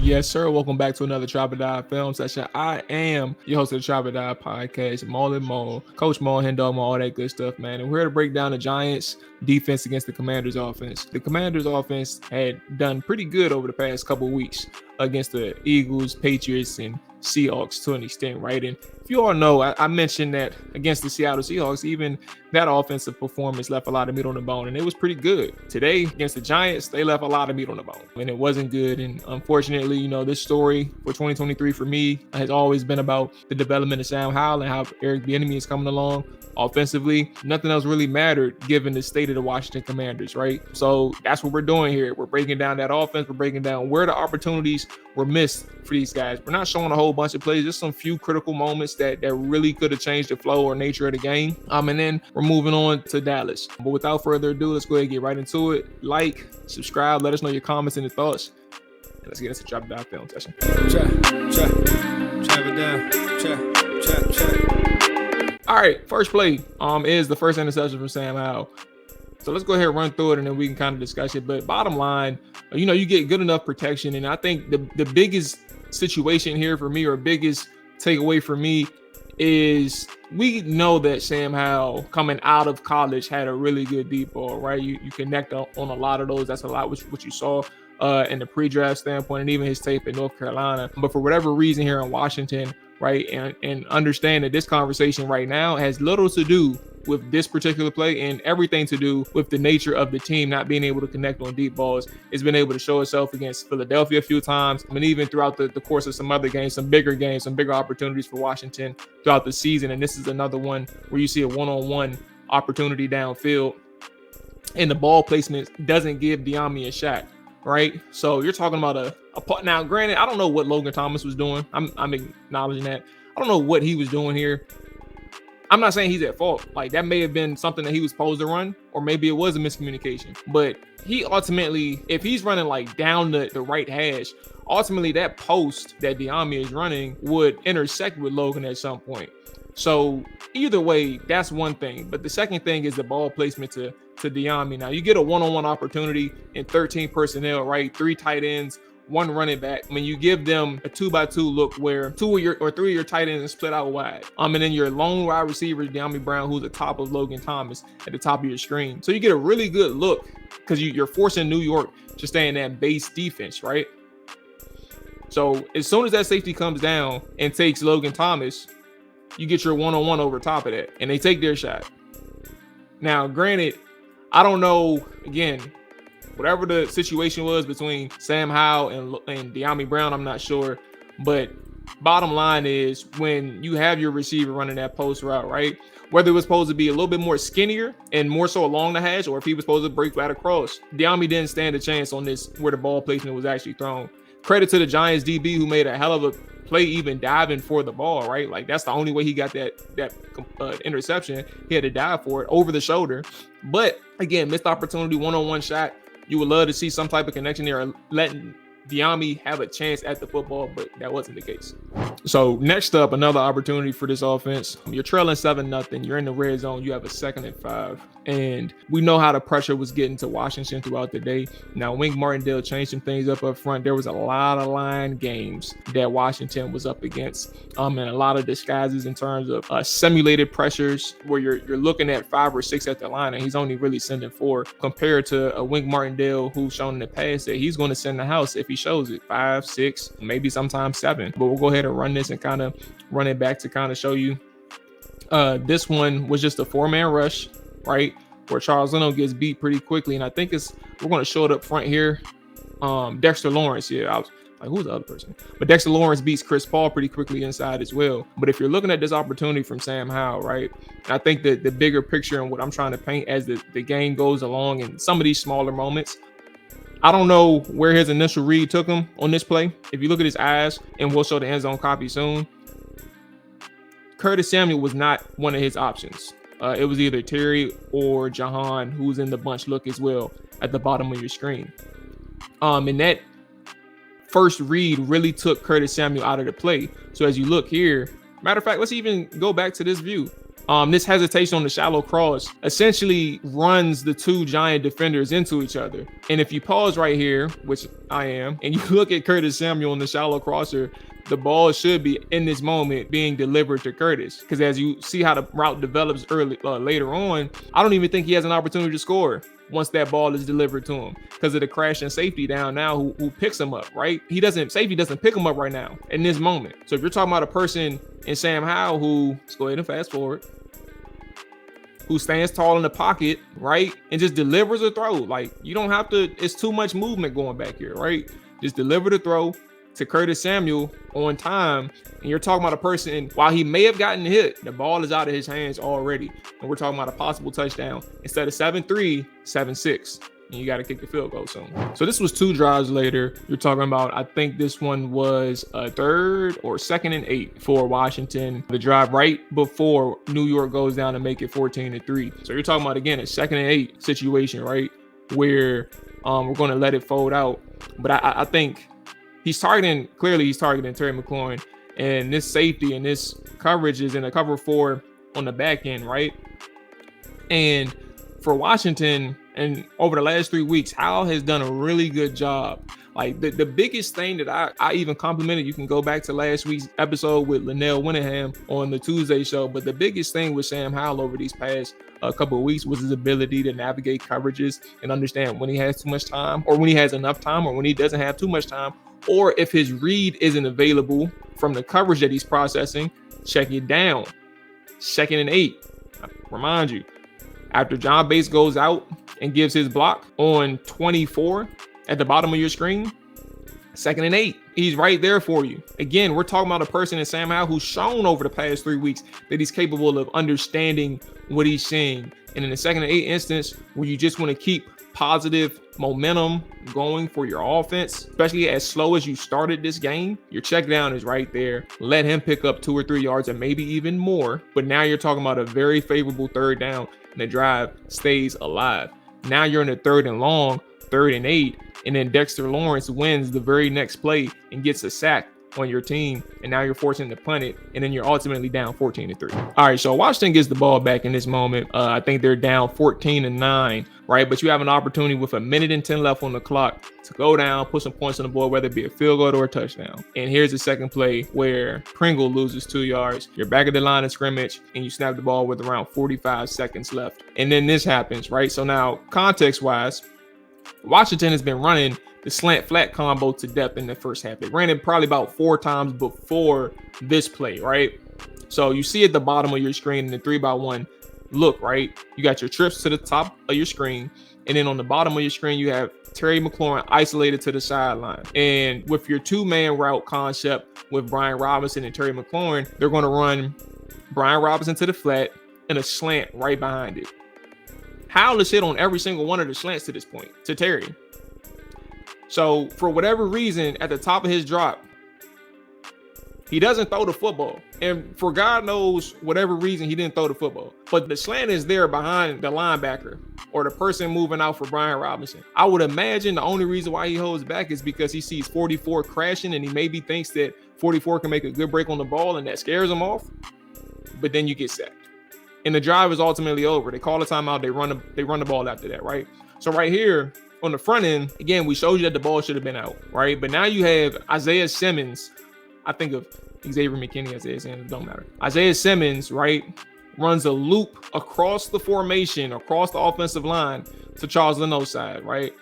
Yes, sir. Welcome back to another Trap or Die film session. I am your host of the Trap or Die podcast, Mual and Mual, Coach Mual, Hen Dog Mual, all that good stuff, man. And we're here to break down the Giants' defense against the Commanders' offense. The Commanders' offense had done pretty good over the past couple of weeks against the Eagles, Patriots, and Seahawks to an extent, right? And if you all know, I mentioned that against the Seattle Seahawks, even that offensive performance left a lot of meat on the bone, and it was pretty good. Today, against the Giants, they left a lot of meat on the bone, and it wasn't good. And unfortunately, this story for 2023 for me has always been about the development of Sam Howell and how Eric Bieniemy is coming along offensively. Nothing else really mattered given the state of the Washington Commanders, right? So that's what we're doing here. We're breaking down that offense. We're breaking down where the opportunities were missed for these guys. We're not showing a whole bunch of plays, just some few critical moments that really could have changed the flow or nature of the game. And then we're moving on to Dallas. But without further ado, let's go ahead and get right into it. Like, subscribe, let us know your comments and your thoughts. And let's get into the Trap or Die film session. All right, first play is the first interception from Sam Howell. So let's go ahead and run through it, and then we can kind of discuss it. But bottom line, you get good enough protection. And I think the biggest situation here for me, or biggest takeaway for me, is we know that Sam Howell coming out of college had a really good deep ball, right? You connect on a lot of those. That's a lot what you saw in the pre-draft standpoint, and even his tape in North Carolina. But for whatever reason here in Washington, right, and understand that this conversation right now has little to do with this particular play and everything to do with the nature of the team not being able to connect on deep balls. It's been able to show itself against Philadelphia a few times, and even throughout the course of some other games, some bigger opportunities for Washington throughout the season. And this is another one where you see a one-on-one opportunity downfield, and the ball placement doesn't give Diami a shot, right? So you're talking about a now, granted, I don't know what Logan Thomas was doing. I'm acknowledging that. I don't know what he was doing here. I'm not saying he's at fault. Like, that may have been something that he was supposed to run, or maybe it was a miscommunication. But he ultimately, if he's running like down the right hash, ultimately that post that Diami is running would intersect with Logan at some point. So either way, that's one thing. But the second thing is the ball placement to Diami. Now, you get a one-on-one opportunity in 13 personnel, right? 3 tight ends, 1 running back. When you give them a 2x2 look where 3 of your tight ends are split out wide. And then your lone wide receiver, Diami Brown, who's the top of Logan Thomas at the top of your screen. So you get a really good look because you're forcing New York to stay in that base defense, right? So as soon as that safety comes down and takes Logan Thomas, you get your one-on-one over top of that, and they take their shot. Now, granted, I don't know, again, whatever the situation was between Sam Howell and Diami Brown, I'm not sure. But bottom line is, when you have your receiver running that post route, right, whether it was supposed to be a little bit more skinnier and more so along the hash, or if he was supposed to break right across, Diami didn't stand a chance on this where the ball placement was actually thrown. Credit to the Giants DB, who made a hell of a play even diving for the ball, right? Like, that's the only way he got that interception. He had to dive for it over the shoulder. But again, missed opportunity, one-on-one shot. You would love to see some type of connection there, letting Diami have a chance at the football, but that wasn't the case. So next up, another opportunity for this offense. You're trailing 7-0. You're in the red zone. You have a 2nd and 5. And we know how the pressure was getting to Washington throughout the day. Now, Wink Martindale changed some things up front. There was a lot of line games that Washington was up against, and a lot of disguises in terms of simulated pressures where you're looking at 5 or 6 at the line, and he's only really sending 4, compared to a Wink Martindale who's shown in the past that he's going to send the house if he shows it 5, 6, maybe sometimes 7. But we'll go ahead and run this and kind of run it back to kind of show you. This one was just a 4-man rush, right, where Charles Leno gets beat pretty quickly. And I think we're going to show it up front here. Dexter Lawrence, I was like, who's the other person? But Dexter Lawrence beats Chris Paul pretty quickly inside as well. But if you're looking at this opportunity from Sam Howell, right, and I think that the bigger picture and what I'm trying to paint as the game goes along and some of these smaller moments, I don't know where his initial read took him on this play. If you look at his eyes, and we'll show the end zone copy soon, Curtis Samuel was not one of his options. It was either Terry or Jahan, who's in the bunch look as well at the bottom of your screen. And that first read really took Curtis Samuel out of the play. So as you look here, matter of fact, let's even go back to this view. This hesitation on the shallow cross essentially runs the two giant defenders into each other. And if you pause right here, which I am, and you look at Curtis Samuel in the shallow crosser, the ball should be in this moment being delivered to Curtis. Because as you see how the route develops later on, I don't even think he has an opportunity to score once that ball is delivered to him because of the crash and safety down now who picks him up, right? Safety doesn't pick him up right now in this moment. So if you're talking about a person in Sam Howell who, let's go ahead and fast forward, who stands tall in the pocket, right? And just delivers a throw. Like, you don't have to, it's too much movement going back here, right? Just deliver the throw to Curtis Samuel on time. And you're talking about a person, while he may have gotten hit, the ball is out of his hands already. And we're talking about a possible touchdown. Instead of 7-3, 7-6. And you got to kick the field goal soon. So this was 2 drives later. You're talking about, I think this one was a 3rd or 2nd and 8 for Washington. The drive right before New York goes down to make it 14-3. So you're talking about, again, a 2nd and 8 situation, right? Where we're going to let it fold out. But I think clearly he's targeting Terry McLaurin. And this safety and this coverage is in a cover 4 on the back end, right? And for Washington, and over the last 3 weeks, Howell has done a really good job. Like the biggest thing that I even complimented, you can go back to last week's episode with Linnell Winningham on the Tuesday show. But the biggest thing with Sam Howell over these past couple of weeks was his ability to navigate coverages and understand when he has too much time, or when he has enough time, or when he doesn't have too much time, or if his read isn't available from the coverage that he's processing, check it down. 2nd and 8. I remind you, after John Bates goes out and gives his block on 24 at the bottom of your screen, 2nd and 8. He's right there for you. Again, we're talking about a person in Sam Howell who's shown over the past 3 weeks that he's capable of understanding what he's seeing. And in the 2nd and 8 instance, where you just want to keep positive momentum going for your offense, especially as slow as you started this game, your check down is right there. Let him pick up 2 or 3 yards and maybe even more. But now you're talking about a very favorable 3rd down and the drive stays alive. Now you're in the 3rd and long, 3rd and 8, and then Dexter Lawrence wins the very next play and gets a sack on your team, and now you're forcing to punt it, and then you're ultimately down 14-3. All right, so Washington gets the ball back in this moment. I think they're down 14-9, right? But you have an opportunity with 1:10 left on the clock to go down, put some points on the board, whether it be a field goal or a touchdown. And here's the second play where Pringle loses 2 yards. You're back at the line of scrimmage, and you snap the ball with around 45 seconds left. And then this happens, right? So now, context-wise, Washington has been running the slant flat combo to death in the first half. They ran it probably about 4 times before this play, right? So you see at the bottom of your screen in the 3x1 look, right? You got your trips to the top of your screen, and then on the bottom of your screen, you have Terry McLaurin isolated to the sideline. And with your 2-man route concept with Brian Robinson and Terry McLaurin, they're going to run Brian Robinson to the flat and a slant right behind it. Howell has hit on every single one of the slants to this point to Terry. So for whatever reason, at the top of his drop, he doesn't throw the football. And for God knows whatever reason, he didn't throw the football. But the slant is there behind the linebacker or the person moving out for Brian Robinson. I would imagine the only reason why he holds back is because he sees 44 crashing, and he maybe thinks that 44 can make a good break on the ball, and that scares him off. But then you get sacked. And the drive is ultimately over. They call a timeout. They run the ball after that, right? So right here on the front end, again, we showed you that the ball should have been out, right? But now you have Isaiah Simmons. I think of Xavier McKinney, Isaiah Simmons, don't matter. Isaiah Simmons, right, runs a loop across the formation, across the offensive line to Charles Leno's side, right?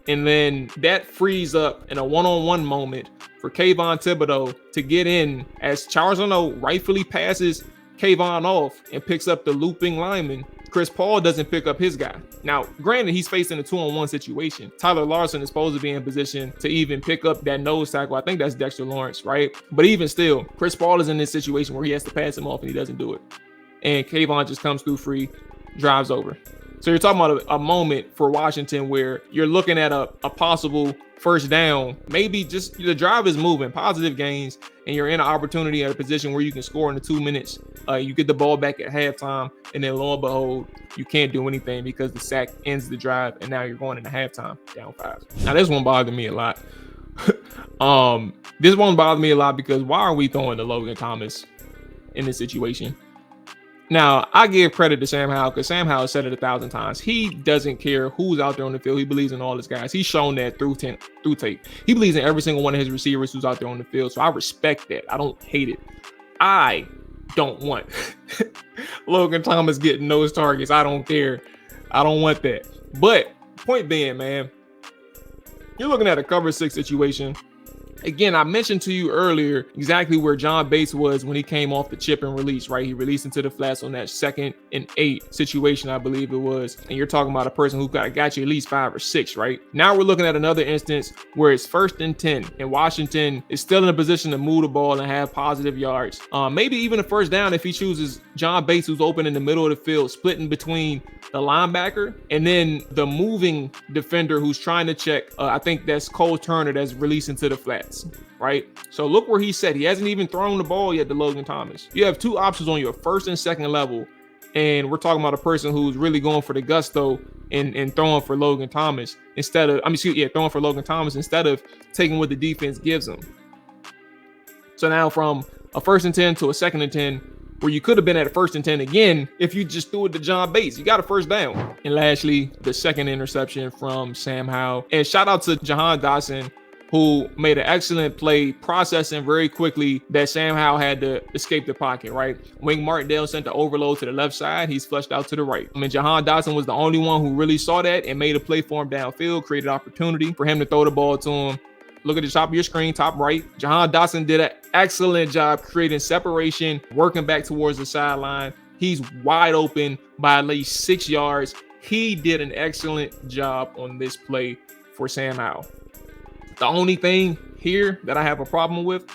And then that frees up in a one-on-one moment for Kayvon Thibodeau to get in as Charles Leno rightfully passes Kayvon off and picks up the looping lineman. Chris Paul doesn't pick up his guy. Now, granted, he's facing a 2-on-1 situation. Tyler Larson is supposed to be in position to even pick up that nose tackle. I think that's Dexter Lawrence, right? But even still, Chris Paul is in this situation where he has to pass him off and he doesn't do it. And Kayvon just comes through free, drives over. So you're talking about a moment for Washington where you're looking at a possible first down, maybe just the drive is moving, positive gains, and you're in an opportunity at a position where you can score in the 2 minutes. You get the ball back at halftime, and then lo and behold, you can't do anything because the sack ends the drive, and now you're going into halftime down 5. Now this one bothered me a lot. This one bothered me a lot because why are we throwing to Logan Thomas in this situation? Now, I give credit to Sam Howell because Sam Howell said it 1,000 times. He doesn't care who's out there on the field. He believes in all his guys. He's shown that through tape. He believes in every single one of his receivers who's out there on the field. So I respect that. I don't hate it. I don't want Logan Thomas getting those targets. I don't care. I don't want that. But point being, man, you're looking at a cover 6 situation. Again, I mentioned to you earlier exactly where John Bates was when he came off the chip and release, right? He released into the flats on that 2nd and 8 situation, I believe it was. And you're talking about a person who got you at least 5 or 6, right? Now we're looking at another instance where it's 1st and 10, and Washington is still in a position to move the ball and have positive yards. Maybe even a first down if he chooses John Bates, who's open in the middle of the field, splitting between the linebacker and then the moving defender who's trying to check. I think that's Cole Turner that's releasing to the flats, right? So look where he's set. He hasn't even thrown the ball yet to Logan Thomas. You have 2 options on your 1st and 2nd level, and we're talking about a person who's really going for the gusto and throwing for Logan Thomas instead of, throwing for Logan Thomas instead of taking what the defense gives him. So now from a 1st and 10 to a 2nd and 10, where you could have been at a 1st and 10 again if you just threw it to John Bates. You got a first down. And lastly, the 2nd interception from Sam Howell. And shout out to Jahan Dotson, who made an excellent play, processing very quickly that Sam Howell had to escape the pocket, right? Wing Martindale sent the overload to the left side. He's flushed out to the right. I mean, Jahan Dotson was the only one who really saw that and made a play for him downfield, created opportunity for him to throw the ball to him. Look at the top of your screen, top right. Jahan Dotson did an excellent job creating separation, working back towards the sideline. He's wide open by at least 6 yards. He did an excellent job on this play for Sam Howell. The only thing here that I have a problem with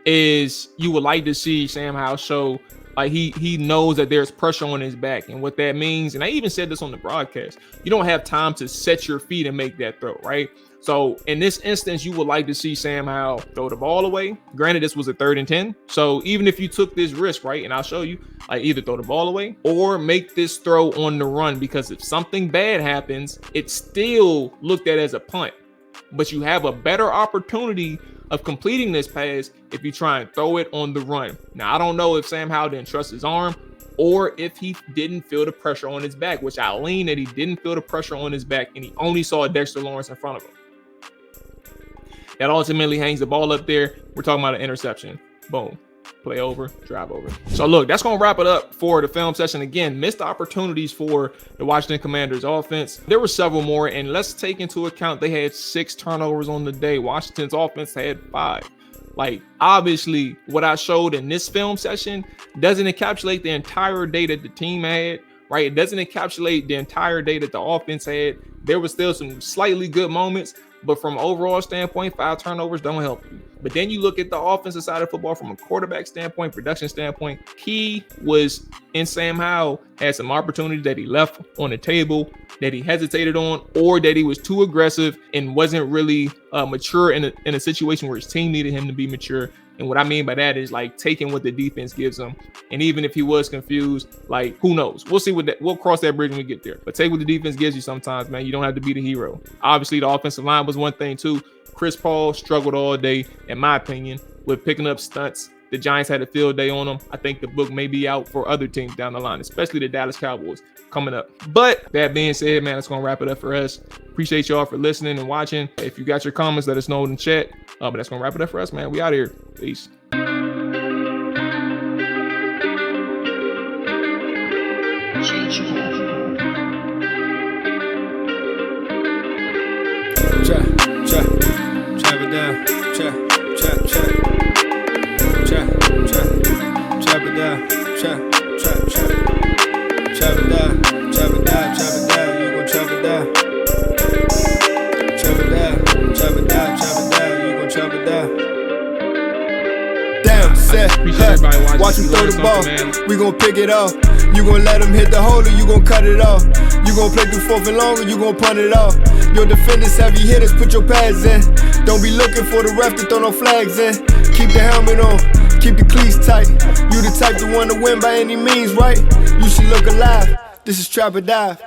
is you would like to see Sam Howell show like he knows that there's pressure on his back. And what that means, and I even said this on the broadcast, you don't have time to set your feet and make that throw, right? So in this instance, you would like to see Sam Howell throw the ball away. Granted, this was a 3rd and 10. So even if you took this risk, right, and I'll show you, like either throw the ball away or make this throw on the run, because if something bad happens, it's still looked at as a punt. But you have a better opportunity of completing this pass if you try and throw it on the run. Now, I don't know if Sam Howell didn't trust his arm or if he didn't feel the pressure on his back, which I lean that he didn't feel the pressure on his back and he only saw Dexter Lawrence in front of him. That ultimately hangs the ball up there. We're talking about an interception. Boom. Play over, drive over. So look, that's going to wrap it up for the film session. Again, missed opportunities for the Washington Commanders offense. There were several more, and let's take into account they had 6 turnovers on the day. Washington's offense had 5. Like, obviously, what I showed in this film session doesn't encapsulate the entire day that the team had, right? It doesn't encapsulate the entire day that the offense had. There was still some slightly good moments, but from an overall standpoint, 5 turnovers don't help you. But then you look at the offensive side of football from a quarterback standpoint, production standpoint. He was in Sam Howell, had some opportunities that he left on the table, that he hesitated on, or that he was too aggressive and wasn't really mature in a situation where his team needed him to be mature. And what I mean by that is like taking what the defense gives him. And even if he was confused, like who knows? We'll see we'll cross that bridge when we get there. But take what the defense gives you sometimes, man. You don't have to be the hero. Obviously, the offensive line was one thing too. Chris Paul struggled all day, in my opinion, with picking up stunts. The Giants had a field day on them. I think the book may be out for other teams down the line, especially the Dallas Cowboys coming up. But that being said, man, that's going to wrap it up for us. Appreciate y'all for listening and watching. If you got your comments, let us know in the chat. But that's going to wrap it up for us, man. We out here. Peace. Chop it down, chop it down, you gon' chop it down. Chop it down, you gon' chop it down. Damn, set, watch him throw the ball, man. We gon' pick it off. You gon' let him hit the hole or you gon' cut it off. You gon' play through 4th and long or you gon' punt it off. Your defenders heavy hitters, put your pads in. Don't be looking for the ref to throw no flags in. Keep the helmet on, keep the cleats tight. You the type to want to win by any means, right? You should look alive. This is Trap or Dive.